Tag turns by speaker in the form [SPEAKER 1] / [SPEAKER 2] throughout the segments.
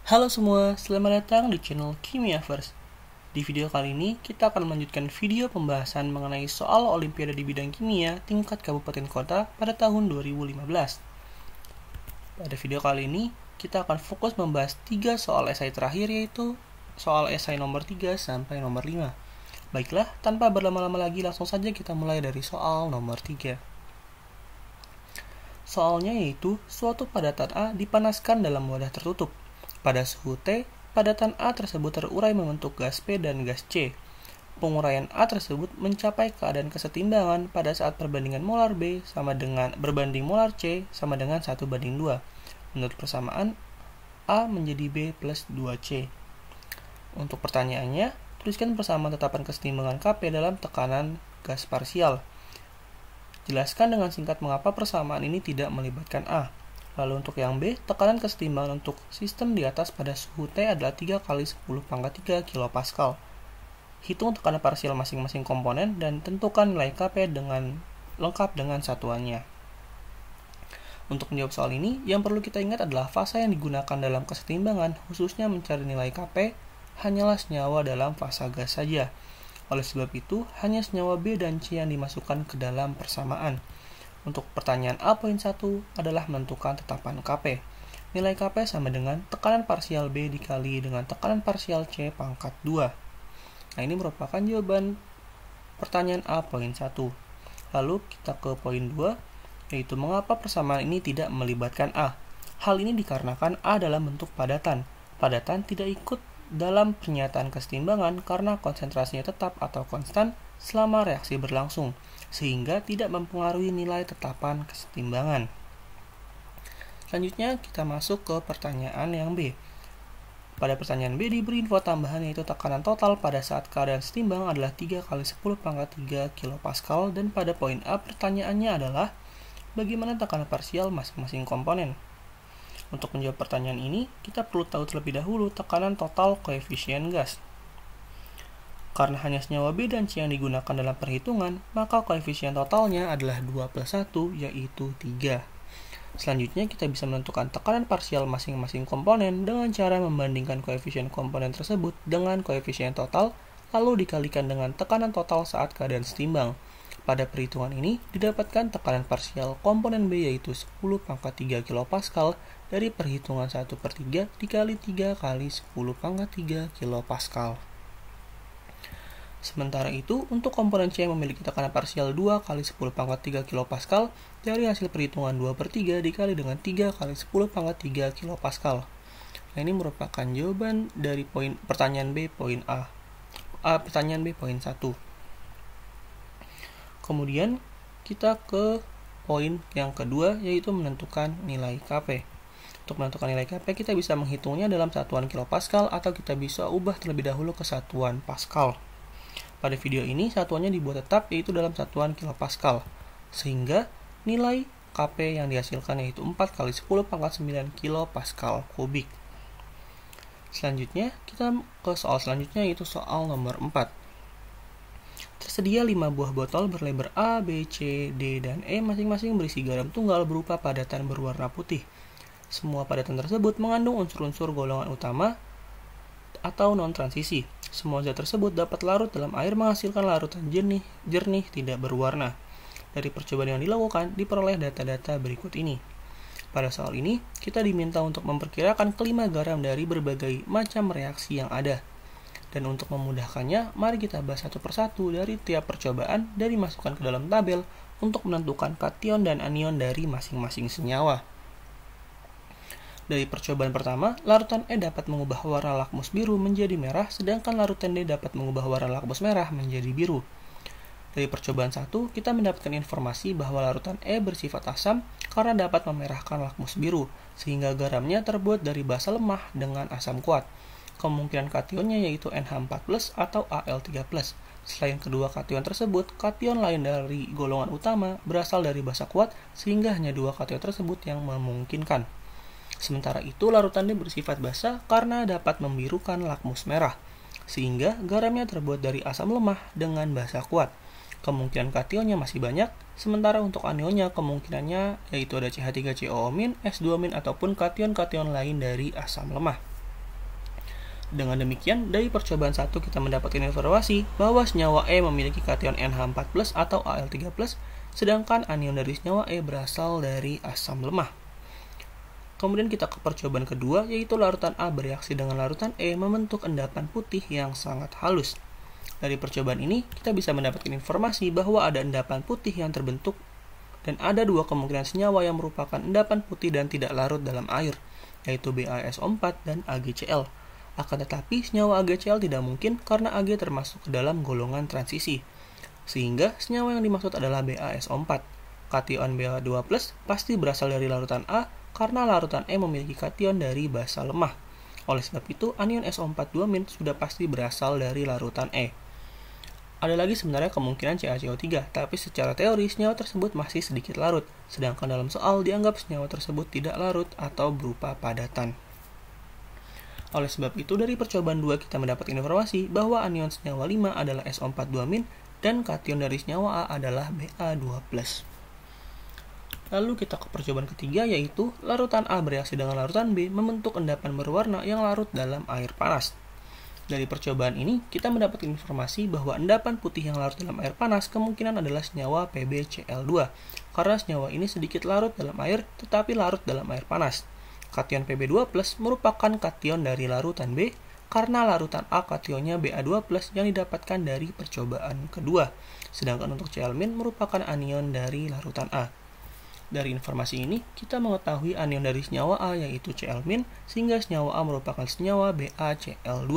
[SPEAKER 1] Halo semua, selamat datang di channel Kimiaverse. Di video kali ini, kita akan melanjutkan video pembahasan mengenai soal Olimpiade di bidang kimia tingkat kabupaten kota pada tahun 2015. Pada video kali ini, kita akan fokus membahas 3 soal esai terakhir, yaitu soal esai nomor 3 sampai nomor 5. Baiklah, tanpa berlama-lama lagi, langsung saja kita mulai dari soal nomor 3. Soalnya yaitu, suatu padatan A dipanaskan dalam wadah tertutup. Pada suhu T, padatan A tersebut terurai membentuk gas P dan gas C. Penguraian A tersebut mencapai keadaan kesetimbangan pada saat perbandingan molar B sama dengan berbanding molar C sama dengan 1:2. Menurut persamaan, A menjadi B plus 2C. Untuk pertanyaannya, tuliskan persamaan tetapan kesetimbangan Kp dalam tekanan gas parsial. Jelaskan dengan singkat mengapa persamaan ini tidak melibatkan A. Lalu untuk yang B, tekanan kesetimbangan untuk sistem di atas pada suhu T adalah 3 kali 10⁻³ kPa. Hitung tekanan parsial masing-masing komponen dan tentukan nilai Kp lengkap dengan satuannya. Untuk menjawab soal ini, yang perlu kita ingat adalah fasa yang digunakan dalam kesetimbangan, khususnya mencari nilai Kp, hanyalah senyawa dalam fasa gas saja. Oleh sebab itu, hanya senyawa B dan C yang dimasukkan ke dalam persamaan. Untuk pertanyaan A.1 adalah menentukan tetapan Kp. Nilai Kp sama dengan tekanan parsial B dikali dengan tekanan parsial C pangkat 2. Nah, ini merupakan jawaban pertanyaan A.1. Lalu kita ke poin 2, yaitu mengapa persamaan ini tidak melibatkan A. Hal ini dikarenakan A dalam bentuk padatan. Padatan tidak ikut dalam pernyataan kesetimbangan karena konsentrasinya tetap atau konstan selama reaksi berlangsung, sehingga tidak mempengaruhi nilai tetapan kesetimbangan. Selanjutnya kita masuk ke pertanyaan yang B. Pada pertanyaan B diberi info tambahan yaitu tekanan total pada saat keadaan setimbang adalah 3 kali 10⁻³ kPa, dan pada poin A pertanyaannya adalah bagaimana tekanan parsial masing-masing komponen. Untuk menjawab pertanyaan ini, kita perlu tahu terlebih dahulu tekanan total koefisien gas. Karena hanya senyawa B dan C yang digunakan dalam perhitungan, maka koefisien totalnya adalah 2 plus 1, yaitu 3. Selanjutnya, kita bisa menentukan tekanan parsial masing-masing komponen dengan cara membandingkan koefisien komponen tersebut dengan koefisien total, lalu dikalikan dengan tekanan total saat keadaan setimbang. Pada perhitungan ini, didapatkan tekanan parsial komponen B yaitu 10⁻³ kPa dari perhitungan 1/3 dikali 3 kali 10⁻³ kPa. Sementara itu, untuk komponen C yang memiliki tekanan parsial 2 kali 10⁻³ kPa dari hasil perhitungan 2/3 dikali dengan 3 kali 10⁻³ kPa. Nah, ini merupakan jawaban dari pertanyaan B poin A. Pertanyaan B poin 1. Kemudian kita ke poin yang kedua, yaitu menentukan nilai Kp. Untuk menentukan nilai Kp, kita bisa menghitungnya dalam satuan kilopascal atau kita bisa ubah terlebih dahulu ke satuan pascal. Pada video ini, satuannya dibuat tetap yaitu dalam satuan kilopascal, sehingga nilai Kp yang dihasilkan yaitu 4 kali 10⁻⁹ kPa kubik. Selanjutnya, kita ke soal selanjutnya yaitu soal nomor 4. Tersedia 5 buah botol berlebar A, B, C, D, dan E masing-masing berisi garam tunggal berupa padatan berwarna putih. Semua padatan tersebut mengandung unsur-unsur golongan utama atau non-transisi. Semua zat tersebut dapat larut dalam air menghasilkan larutan jernih tidak berwarna. Dari percobaan yang dilakukan, diperoleh data-data berikut ini. Pada soal ini, kita diminta untuk memperkirakan kelima garam dari berbagai macam reaksi yang ada. Dan untuk memudahkannya, mari kita bahas satu persatu dari tiap percobaan dan dimasukkan ke dalam tabel untuk menentukan kation dan anion dari masing-masing senyawa. Dari percobaan pertama, larutan E dapat mengubah warna lakmus biru menjadi merah, sedangkan larutan D dapat mengubah warna lakmus merah menjadi biru. Dari percobaan 1, kita mendapatkan informasi bahwa larutan E bersifat asam karena dapat memerahkan lakmus biru, sehingga garamnya terbuat dari basa lemah dengan asam kuat. Kemungkinan kationnya yaitu NH4+ atau Al3+. Selain kedua kation tersebut, kation lain dari golongan utama berasal dari basa kuat, sehingga hanya 2 kation tersebut yang memungkinkan. Sementara itu, larutan D bersifat basa karena dapat membirukan lakmus merah, sehingga garamnya terbuat dari asam lemah dengan basa kuat. Kemungkinan kationnya masih banyak, sementara untuk anionnya kemungkinannya yaitu ada CH3COO-, S2- ataupun kation-kation lain dari asam lemah. Dengan demikian, dari percobaan 1 kita mendapatkan informasi bahwa senyawa E memiliki kation NH4+ atau Al3+, sedangkan anion dari senyawa E berasal dari asam lemah. Kemudian kita ke percobaan kedua, yaitu larutan A bereaksi dengan larutan E membentuk endapan putih yang sangat halus. Dari percobaan ini, kita bisa mendapatkan informasi bahwa ada endapan putih yang terbentuk dan ada dua kemungkinan senyawa yang merupakan endapan putih dan tidak larut dalam air, yaitu BaSO4 dan AgCl. Akan tetapi, senyawa AgCl tidak mungkin karena Ag termasuk ke dalam golongan transisi. Sehingga, senyawa yang dimaksud adalah BaSO4. Kation Ba2+ pasti berasal dari larutan A karena larutan E memiliki kation dari basa lemah. Oleh sebab itu, anion SO4-2- sudah pasti berasal dari larutan E. Ada lagi sebenarnya kemungkinan CaCO3, tapi secara teori senyawa tersebut masih sedikit larut, sedangkan dalam soal dianggap senyawa tersebut tidak larut atau berupa padatan. Oleh sebab itu, dari percobaan 2 kita mendapat informasi bahwa anion senyawa 5 adalah SO4-2- dan kation dari senyawa A adalah Ba2+. Lalu kita ke percobaan ketiga, yaitu larutan A bereaksi dengan larutan B membentuk endapan berwarna yang larut dalam air panas. Dari percobaan ini, kita mendapat informasi bahwa endapan putih yang larut dalam air panas kemungkinan adalah senyawa PbCl2, karena senyawa ini sedikit larut dalam air, tetapi larut dalam air panas. Kation Pb2+ merupakan kation dari larutan B, karena larutan A kationnya Ba2+ yang didapatkan dari percobaan kedua, sedangkan untuk Cl- merupakan anion dari larutan A. Dari informasi ini, kita mengetahui anion dari senyawa A yaitu Cl-, sehingga senyawa A merupakan senyawa BaCl2.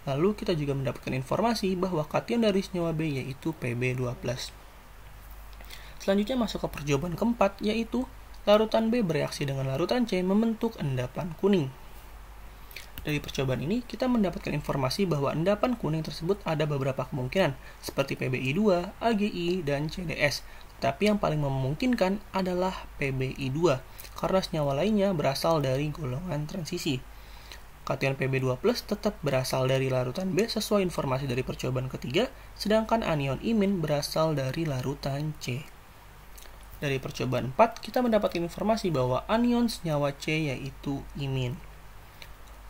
[SPEAKER 1] Lalu kita juga mendapatkan informasi bahwa kation dari senyawa B yaitu Pb2+. Selanjutnya masuk ke percobaan keempat, yaitu larutan B bereaksi dengan larutan C membentuk endapan kuning. Dari percobaan ini, kita mendapatkan informasi bahwa endapan kuning tersebut ada beberapa kemungkinan, seperti PbI2, AgI, dan CDS. Tapi yang paling memungkinkan adalah PbI2, karena senyawa lainnya berasal dari golongan transisi. Kation Pb2+ tetap berasal dari larutan B sesuai informasi dari percobaan ketiga, sedangkan anion imin berasal dari larutan C. Dari percobaan 4, kita mendapatkan informasi bahwa anion senyawa C yaitu imin.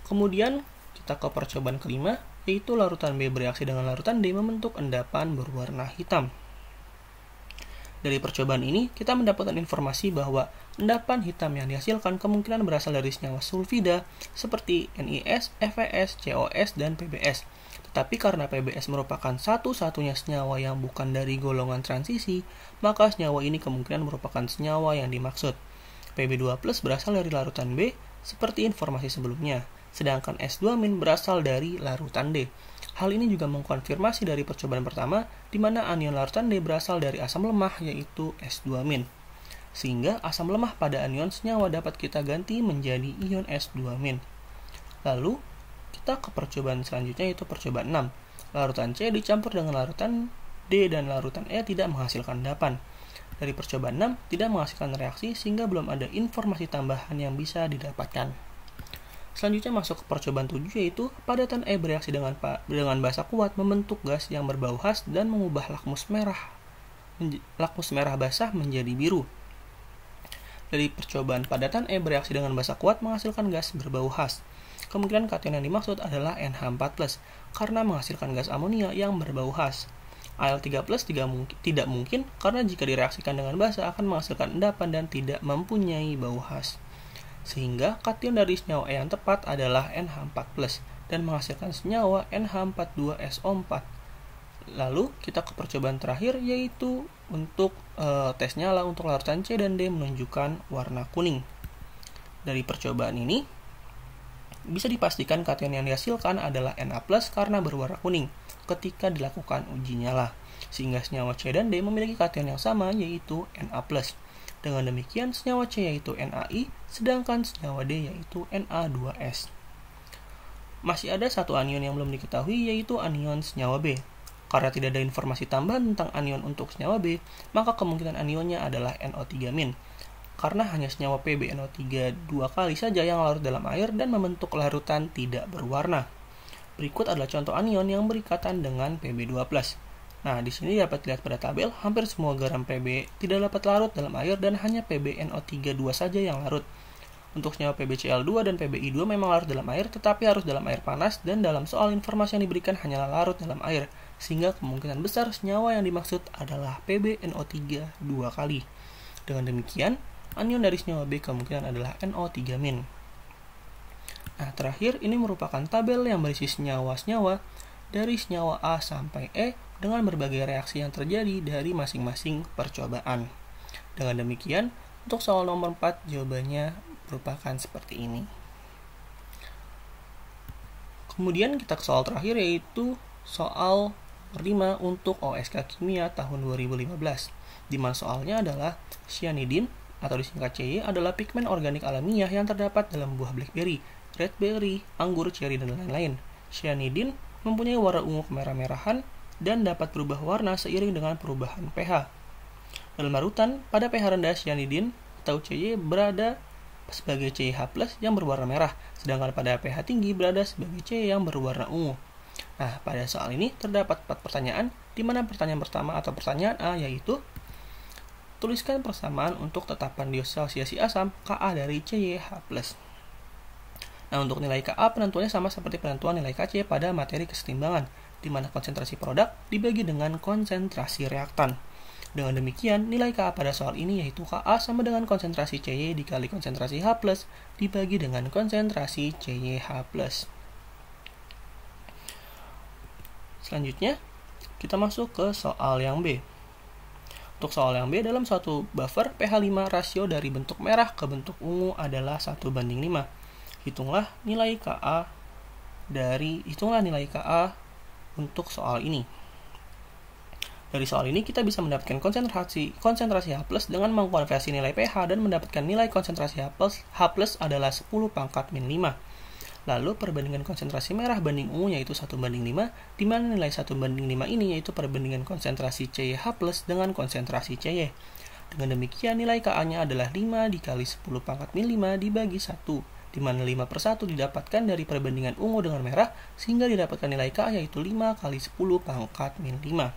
[SPEAKER 1] Kemudian, kita ke percobaan kelima, yaitu larutan B bereaksi dengan larutan D membentuk endapan berwarna hitam. Dari percobaan ini, kita mendapatkan informasi bahwa endapan hitam yang dihasilkan kemungkinan berasal dari senyawa sulfida seperti NiS, FeS, COS, dan PbS. Tetapi karena PbS merupakan satu-satunya senyawa yang bukan dari golongan transisi, maka senyawa ini kemungkinan merupakan senyawa yang dimaksud. Pb2+ berasal dari larutan B, seperti informasi sebelumnya, sedangkan S2- berasal dari larutan D. Hal ini juga mengkonfirmasi dari percobaan pertama, di mana anion larutan D berasal dari asam lemah, yaitu S2-. Sehingga asam lemah pada anion senyawa dapat kita ganti menjadi ion S2-. Lalu, kita ke percobaan selanjutnya, yaitu percobaan 6. Larutan C dicampur dengan larutan D dan larutan E tidak menghasilkan endapan. Dari percobaan 6 tidak menghasilkan reaksi sehingga belum ada informasi tambahan yang bisa didapatkan. Selanjutnya masuk ke percobaan 7, yaitu padatan E bereaksi dengan basa kuat membentuk gas yang berbau khas dan mengubah lakmus merah basah menjadi biru. Dari percobaan padatan E bereaksi dengan basa kuat menghasilkan gas berbau khas. Kemungkinan kation yang dimaksud adalah NH4+, karena menghasilkan gas amonia yang berbau khas. Al3+ tidak mungkin, karena jika direaksikan dengan basa akan menghasilkan endapan dan tidak mempunyai bau khas. Sehingga kation dari senyawa E yang tepat adalah NH4+, dan menghasilkan senyawa NH42SO4. Lalu kita ke percobaan terakhir, yaitu untuk tes nyala untuk larutan C dan D menunjukkan warna kuning. Dari percobaan ini, bisa dipastikan kation yang dihasilkan adalah Na+ karena berwarna kuning ketika dilakukan uji nyala, sehingga senyawa C dan D memiliki kation yang sama yaitu Na+. Dengan demikian, senyawa C yaitu NaI, sedangkan senyawa D yaitu Na2S. Masih ada satu anion yang belum diketahui, yaitu anion senyawa B. Karena tidak ada informasi tambahan tentang anion untuk senyawa B, maka kemungkinan anionnya adalah NO3-. Karena hanya senyawa PbNO3 2 kali saja yang larut dalam air dan membentuk larutan tidak berwarna. Berikut adalah contoh anion yang berikatan dengan Pb2+. Nah, di sini dapat dilihat pada tabel, hampir semua garam Pb tidak dapat larut dalam air dan hanya PbNO3 2 saja yang larut. Untuk senyawa PbCl2 dan PbI2 memang larut dalam air, tetapi harus dalam air panas, dan dalam soal informasi yang diberikan hanyalah larut dalam air, sehingga kemungkinan besar senyawa yang dimaksud adalah PbNO3 2 kali. Dengan demikian, anion dari senyawa B kemungkinan adalah NO3-. Nah, terakhir ini merupakan tabel yang berisi senyawa-senyawa dari senyawa A sampai E dengan berbagai reaksi yang terjadi dari masing-masing percobaan. Dengan demikian, untuk soal nomor 4 jawabannya merupakan seperti ini. Kemudian kita ke soal terakhir, yaitu soal 5 untuk OSK Kimia tahun 2015. Di mana soalnya adalah cyanidin atau disingkat CY adalah pigmen organik alamiah yang terdapat dalam buah blackberry, raspberry, anggur, cherry, dan lain-lain. Cyanidin mempunyai warna ungu kemerah-merahan dan dapat berubah warna seiring dengan perubahan pH. Dalam larutan, pada pH rendah cyanidin atau CY berada sebagai CH+ yang berwarna merah, sedangkan pada pH tinggi berada sebagai CY yang berwarna ungu. Nah, pada soal ini terdapat 4 pertanyaan, di mana pertanyaan pertama atau pertanyaan A yaitu tuliskan persamaan untuk tetapan disosiasi asam Ka dari CYH+. Nah, untuk nilai Ka penentuannya sama seperti penentuan nilai Kc pada materi kesetimbangan, di mana konsentrasi produk dibagi dengan konsentrasi reaktan. Dengan demikian, nilai Ka pada soal ini yaitu Ka sama dengan konsentrasi Cy dikali konsentrasi H+, dibagi dengan konsentrasi CYH+. Selanjutnya, kita masuk ke soal yang B. Untuk soal yang B, dalam suatu buffer pH 5 rasio dari bentuk merah ke bentuk ungu adalah 1:5. Hitunglah nilai Ka untuk soal ini. Dari soal ini kita bisa mendapatkan konsentrasi H+ dengan mengkonversi nilai pH dan mendapatkan nilai konsentrasi H+ adalah 10⁻⁵. Lalu perbandingan konsentrasi merah banding ungu yaitu 1:5, di mana nilai 1:5 ini yaitu perbandingan konsentrasi CYH+ dengan konsentrasi CY. Dengan demikian nilai Ka-nya adalah 5 dikali 10⁻⁵ dibagi 1, di mana 5/1 didapatkan dari perbandingan ungu dengan merah, sehingga didapatkan nilai Ka yaitu 5 kali 10⁻⁵.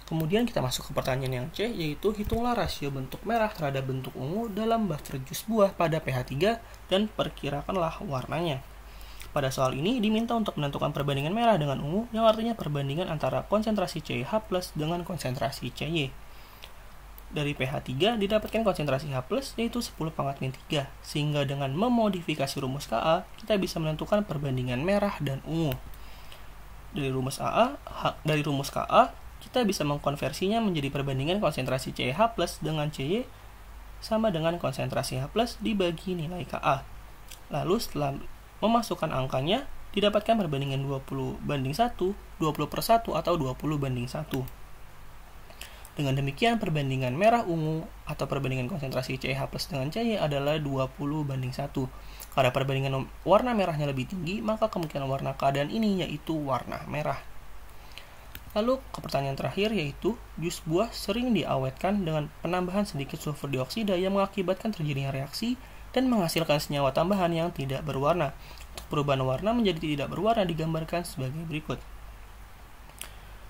[SPEAKER 1] Kemudian kita masuk ke pertanyaan yang C, yaitu hitunglah rasio bentuk merah terhadap bentuk ungu dalam buffer jus buah pada pH 3 dan perkirakanlah warnanya. Pada soal ini diminta untuk menentukan perbandingan merah dengan ungu, yang artinya perbandingan antara konsentrasi CH+ dengan konsentrasi CY. Dari pH 3 didapatkan konsentrasi H+, yaitu 10⁻⁵, sehingga dengan memodifikasi rumus Ka, kita bisa menentukan perbandingan merah dan ungu. Dari rumus Ka, kita bisa mengkonversinya menjadi perbandingan konsentrasi CH+ dengan CY sama dengan konsentrasi H+ dibagi nilai Ka. Lalu setelah memasukkan angkanya, didapatkan perbandingan 20:1, 20/1 atau 20:1. Dengan demikian, perbandingan merah ungu atau perbandingan konsentrasi CH+ dengan CY adalah 20:1. Karena perbandingan warna merahnya lebih tinggi, maka kemungkinan warna keadaan ini yaitu warna merah. Lalu ke pertanyaan terakhir, yaitu jus buah sering diawetkan dengan penambahan sedikit sulfur dioksida yang mengakibatkan terjadinya reaksi dan menghasilkan senyawa tambahan yang tidak berwarna. Untuk perubahan warna menjadi tidak berwarna digambarkan sebagai berikut.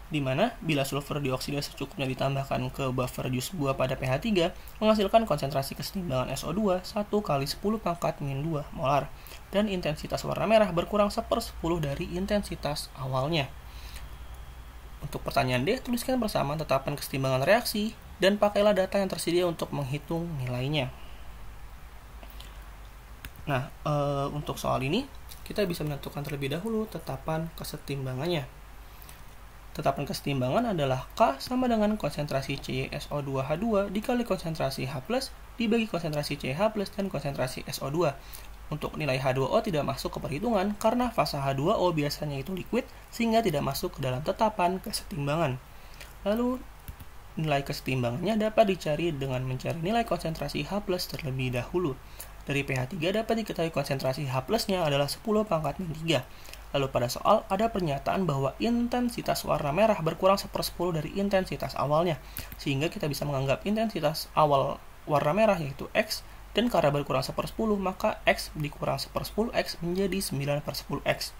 [SPEAKER 1] Di mana bila sulfur dioksida secukupnya ditambahkan ke buffer jus buah pada pH 3 menghasilkan konsentrasi kesetimbangan SO2 1 kali 10⁻⁻2 molar dan intensitas warna merah berkurang 1/10 dari intensitas awalnya. Untuk pertanyaan D, tuliskan persamaan tetapan kesetimbangan reaksi dan pakailah data yang tersedia untuk menghitung nilainya. Nah, untuk soal ini kita bisa menentukan terlebih dahulu tetapan kesetimbangannya. Tetapan kesetimbangan adalah K sama dengan konsentrasi CySO2H2 dikali konsentrasi H+ dibagi konsentrasi CH+ dan konsentrasi SO2. Untuk nilai H2O tidak masuk ke perhitungan karena fasa H2O biasanya itu liquid sehingga tidak masuk ke dalam tetapan kesetimbangan. Lalu nilai kesetimbangannya dapat dicari dengan mencari nilai konsentrasi H+ terlebih dahulu. Dari pH 3 dapat diketahui konsentrasi H+-nya adalah 10⁻⁵. Lalu pada soal ada pernyataan bahwa intensitas warna merah berkurang 1/10 dari intensitas awalnya, sehingga kita bisa menganggap intensitas awal warna merah yaitu X, dan karena berkurang 1/10 maka X dikurang 1/10 X menjadi 9/10 X.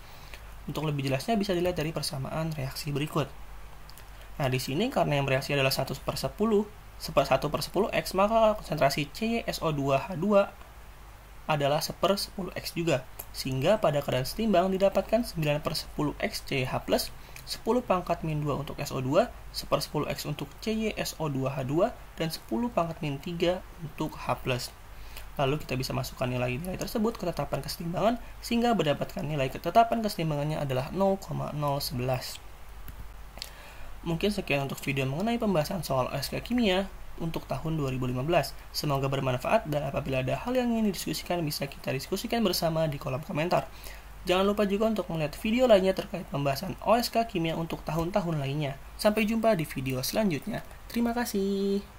[SPEAKER 1] Untuk lebih jelasnya bisa dilihat dari persamaan reaksi berikut. Nah, di sini karena yang bereaksi adalah 1/10 X, maka konsentrasi CySO2H2 adalah 1/10X juga, sehingga pada keadaan setimbang didapatkan 9/10X CH+, 10 pangkat min 2 untuk SO2, 1/10X untuk CySO2H2, dan 10 pangkat min 3 untuk H+. Lalu kita bisa masukkan nilai-nilai tersebut ke tetapan kesetimbangan, sehingga mendapatkan nilai ketetapan kesetimbangannya adalah 0,011. Mungkin sekian untuk video mengenai pembahasan soal OSK Kimia untuk tahun 2015. Semoga bermanfaat, dan apabila ada hal yang ingin didiskusikan bisa kita diskusikan bersama di kolom komentar. Jangan lupa juga untuk melihat video lainnya terkait pembahasan OSK Kimia untuk tahun-tahun lainnya. Sampai jumpa di video selanjutnya. Terima kasih.